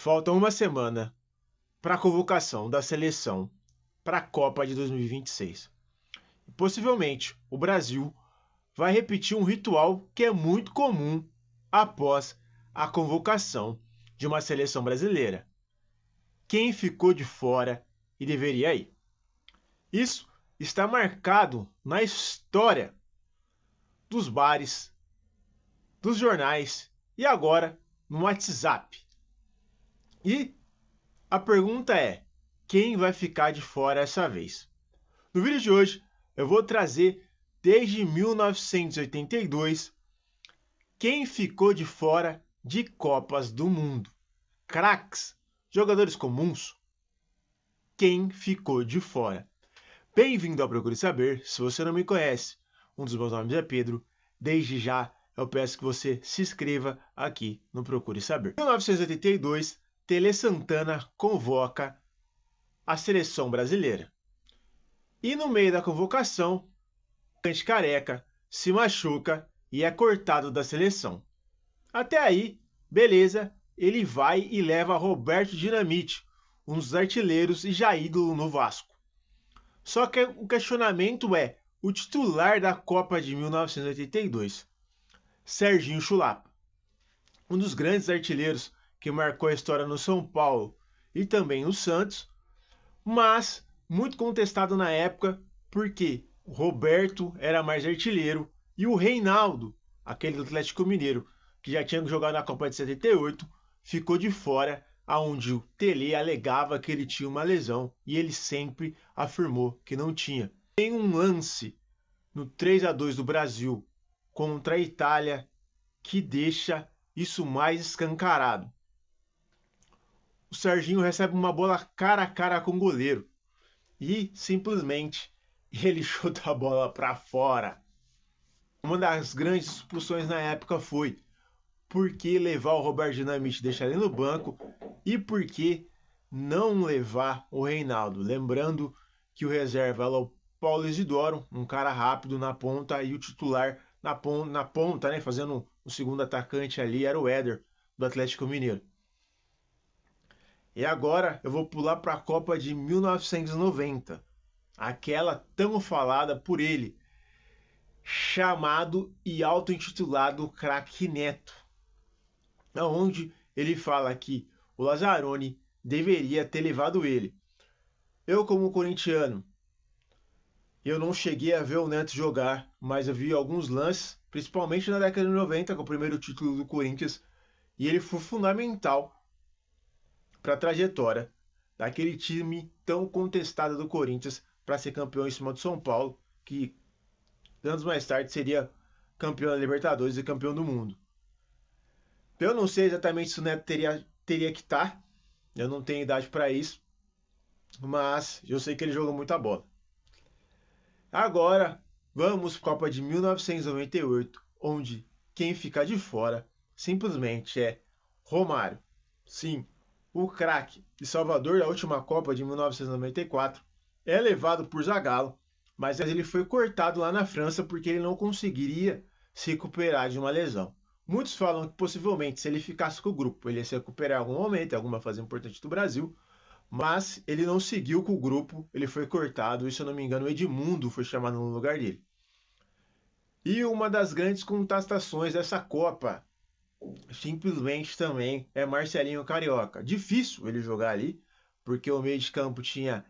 Falta uma semana para a convocação da seleção para a Copa de 2026. Possivelmente, o Brasil vai repetir um ritual que é muito comum após a convocação de uma seleção brasileira. Quem ficou de fora e deveria ir? Isso está marcado na história dos bares, dos jornais e agora no WhatsApp. E a pergunta é: quem vai ficar de fora essa vez? No vídeo de hoje eu vou trazer desde 1982 quem ficou de fora de Copas do Mundo. Craques, jogadores comuns, quem ficou de fora. Bem-vindo ao Procure Saber. Se você não me conhece, um dos meus nomes é Pedro. Desde já eu peço que você se inscreva aqui no Procure Saber. Em 1982, Tele Santana convoca a seleção brasileira. E no meio da convocação, o Careca se machuca e é cortado da seleção. Até aí, beleza, ele vai e leva Roberto Dinamite, um dos artilheiros e já ídolo no Vasco. Só que o questionamento é o titular da Copa de 1982, Serginho Chulapa, um dos grandes artilheiros que marcou a história no São Paulo e também no Santos, mas muito contestado na época porque o Roberto era mais artilheiro e o Reinaldo, aquele do Atlético Mineiro, que já tinha jogado na Copa de 78, ficou de fora, aonde o Tele alegava que ele tinha uma lesão e ele sempre afirmou que não tinha. Tem um lance no 3-2 do Brasil contra a Itália que deixa isso mais escancarado. O Serginho recebe uma bola cara a cara com o goleiro e simplesmente ele chuta a bola para fora. Uma das grandes discussões na época foi por que levar o Roberto Dinamite e deixar ele no banco e por que não levar o Reinaldo. Lembrando que o reserva era o Paulo Isidoro, um cara rápido na ponta, e o titular na ponta, né, fazendo o segundo atacante ali, era o Éder, do Atlético Mineiro. E agora eu vou pular para a Copa de 1990, aquela tão falada por ele, chamado e auto-intitulado Craque Neto, onde ele fala que o Lazzaroni deveria ter levado ele. Eu, como corintiano, eu não cheguei a ver o Neto jogar, mas eu vi alguns lances, principalmente na década de 90, com o primeiro título do Corinthians, e ele foi fundamental para a trajetória daquele time tão contestado do Corinthians para ser campeão em cima do São Paulo, que anos mais tarde seria campeão da Libertadores e campeão do mundo. Eu não sei exatamente se o Neto teria que estar, eu não tenho idade para isso, mas eu sei que ele jogou muita bola. Agora, vamos para a Copa de 1998, onde quem fica de fora simplesmente é Romário. Sim, o craque de Salvador da última Copa de 1994 é levado por Zagallo, mas ele foi cortado lá na França porque ele não conseguiria se recuperar de uma lesão. Muitos falam que possivelmente se ele ficasse com o grupo, ele ia se recuperar em algum momento, em alguma fase importante do Brasil, mas ele não seguiu com o grupo, ele foi cortado e, se eu não me engano, o Edmundo foi chamado no lugar dele. E uma das grandes contestações dessa Copa, simplesmente também, é Marcelinho Carioca. Difícil ele jogar ali, porque o meio de campo tinha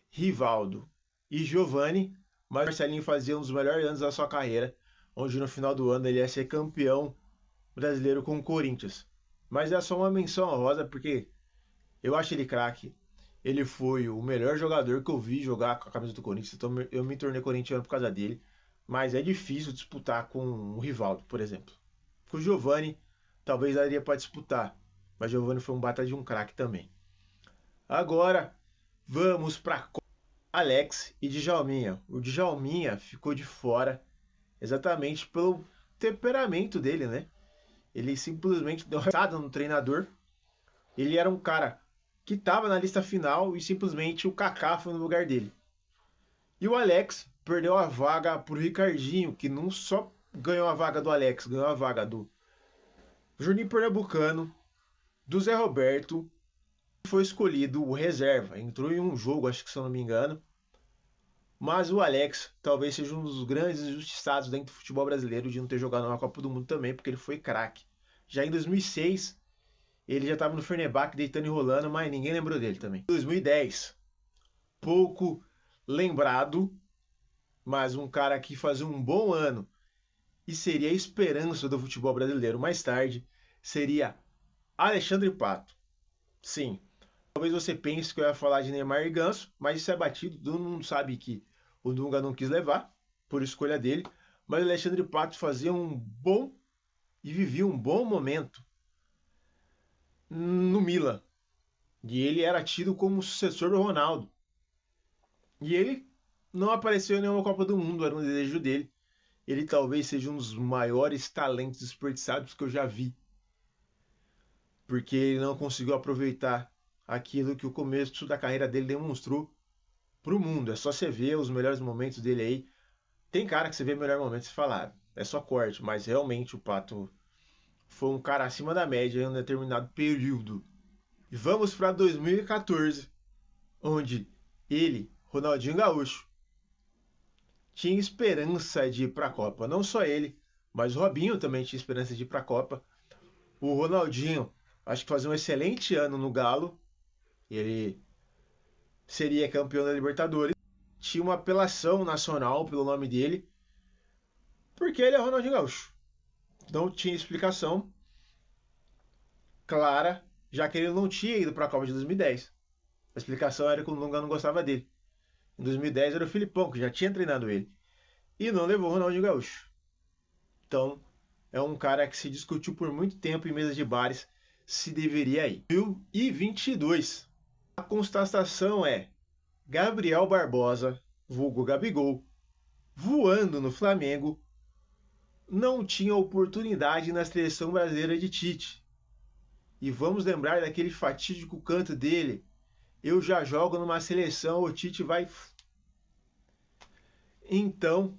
Rivaldo e Giovani, mas Marcelinho fazia um dos melhores anos da sua carreira, onde no final do ano ele ia ser campeão brasileiro com o Corinthians. Mas é só uma menção honrosa, porque eu acho ele craque. Ele foi o melhor jogador que eu vi jogar com a camisa do Corinthians, então eu me tornei corintiano por causa dele. Mas é difícil disputar com o Rivaldo, por exemplo. Com o Giovani, talvez daria para disputar, mas Giovani foi um bata de um craque também. Agora, vamos para Alex e Djalminha. O Djalminha ficou de fora exatamente pelo temperamento dele, né? Ele simplesmente deu retada no treinador. Ele era um cara que estava na lista final e simplesmente o Kaká foi no lugar dele. E o Alex perdeu a vaga para o Ricardinho, que não só ganhou a vaga do Alex, ganhou a vaga do Juninho Pernambucano, do Zé Roberto foi escolhido o reserva. Entrou em um jogo, acho que se eu não me engano. Mas o Alex talvez seja um dos grandes injustiçados dentro do futebol brasileiro de não ter jogado na Copa do Mundo também, porque ele foi craque. Já em 2006, ele já estava no Fenerbahçe deitando e rolando, mas ninguém lembrou dele também. Em 2010, pouco lembrado, mas um cara que fazia um bom ano e seria a esperança do futebol brasileiro mais tarde, seria Alexandre Pato. Sim, talvez você pense que eu ia falar de Neymar e Ganso, mas isso é batido, todo mundo sabe que o Dunga não quis levar, por escolha dele, mas o Alexandre Pato fazia um bom e vivia um bom momento no Milan. E ele era tido como sucessor do Ronaldo. E ele não apareceu em nenhuma Copa do Mundo, era um desejo dele. Ele talvez seja um dos maiores talentos desperdiçados que eu já vi. Porque ele não conseguiu aproveitar aquilo que o começo da carreira dele demonstrou pro mundo. É só você ver os melhores momentos dele aí. Tem cara que você vê o melhor momento e fala, é só corte, mas realmente o Pato foi um cara acima da média em um determinado período. E vamos para 2014, onde ele, Ronaldinho Gaúcho, tinha esperança de ir para a Copa. Não só ele, mas o Robinho também tinha esperança de ir para a Copa. O Ronaldinho, acho que fazia um excelente ano no Galo. Ele seria campeão da Libertadores. Tinha uma apelação nacional pelo nome dele, porque ele é Ronaldinho Gaúcho. Não tinha explicação clara, já que ele não tinha ido para a Copa de 2010. A explicação era que o Dunga não gostava dele. Em 2010 era o Filipão, que já tinha treinado ele. E não levou o Ronaldinho Gaúcho. Então, é um cara que se discutiu por muito tempo em mesas de bares se deveria ir. 2022. A constatação é Gabriel Barbosa, vulgo Gabigol, voando no Flamengo, não tinha oportunidade na seleção brasileira de Tite. E vamos lembrar daquele fatídico canto dele: eu já jogo numa seleção, o Tite vai. Então,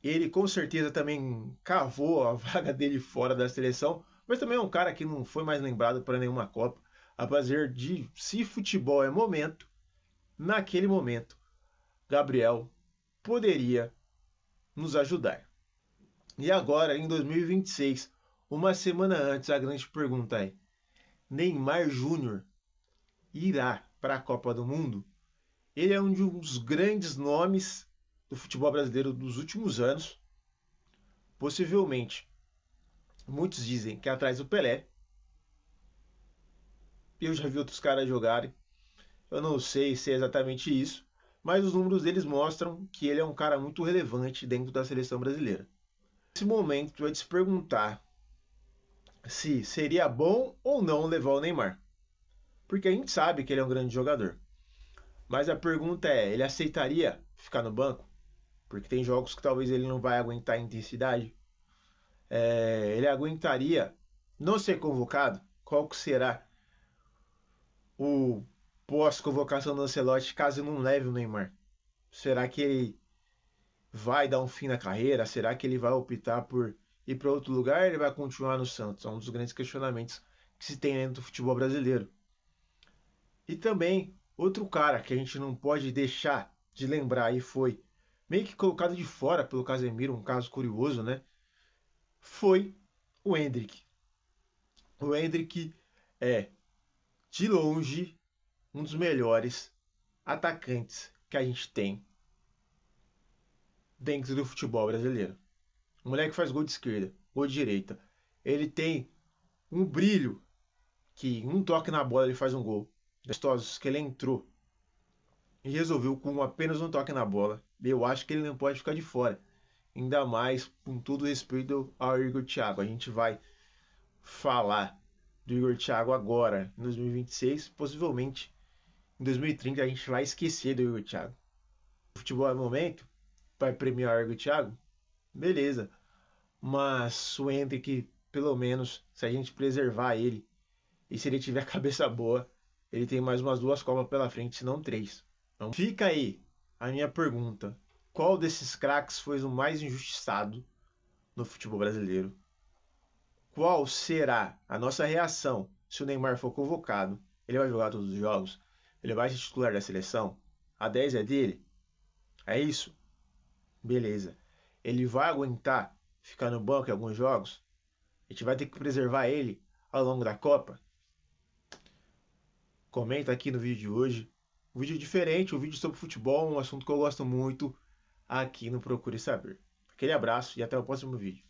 ele com certeza também cavou a vaga dele fora da seleção, mas também é um cara que não foi mais lembrado para nenhuma Copa, apesar de, se futebol é momento, naquele momento, Gabriel poderia nos ajudar. E agora, em 2026, uma semana antes, a grande pergunta é: Neymar Júnior irá para a Copa do Mundo? Ele é um dos grandes nomes do futebol brasileiro dos últimos anos. Possivelmente, muitos dizem que é atrás do Pelé. Eu já vi outros caras jogarem. Eu não sei se é exatamente isso, mas os números deles mostram que ele é um cara muito relevante dentro da seleção brasileira. Nesse momento é de se perguntar se seria bom ou não levar o Neymar. Porque a gente sabe que ele é um grande jogador. Mas a pergunta é, ele aceitaria ficar no banco? Porque tem jogos que talvez ele não vai aguentar a intensidade. Ele aguentaria não ser convocado? Qual que será o pós-convocação do Ancelotti caso não leve o Neymar? Será que ele vai dar um fim na carreira? Será que ele vai optar por ir para outro lugar ou ele vai continuar no Santos? É um dos grandes questionamentos que se tem dentro do futebol brasileiro. E também, outro cara que a gente não pode deixar de lembrar e foi meio que colocado de fora pelo Casemiro, um caso curioso, né? Foi o Endrick. O Endrick é, de longe, um dos melhores atacantes que a gente tem dentro do futebol brasileiro. O moleque faz gol de esquerda, gol de direita. Ele tem um brilho que um toque na bola ele faz um gol. Amistosos que ele entrou e resolveu com apenas um toque na bola. Eu acho que ele não pode ficar de fora. Ainda mais com todo respeito ao Igor Thiago. A gente vai falar do Igor Thiago agora, em 2026. Possivelmente em 2030 a gente vai esquecer do Igor Thiago. O futebol é momento, vai premiar o Igor Thiago? Beleza. Mas o Hendrick, pelo menos, se a gente preservar ele, e se ele tiver cabeça boa, ele tem mais umas 2 Copas pela frente, se não 3. Então fica aí a minha pergunta: qual desses craques foi o mais injustiçado no futebol brasileiro? Qual será a nossa reação se o Neymar for convocado, ele vai jogar todos os jogos? Ele vai ser titular da seleção? A 10 é dele? É isso? Beleza. Ele vai aguentar ficar no banco em alguns jogos? A gente vai ter que preservar ele ao longo da Copa? Comenta aqui no vídeo de hoje. Um vídeo diferente, um vídeo sobre futebol, um assunto que eu gosto muito aqui no Procure Saber. Aquele abraço e até o próximo vídeo.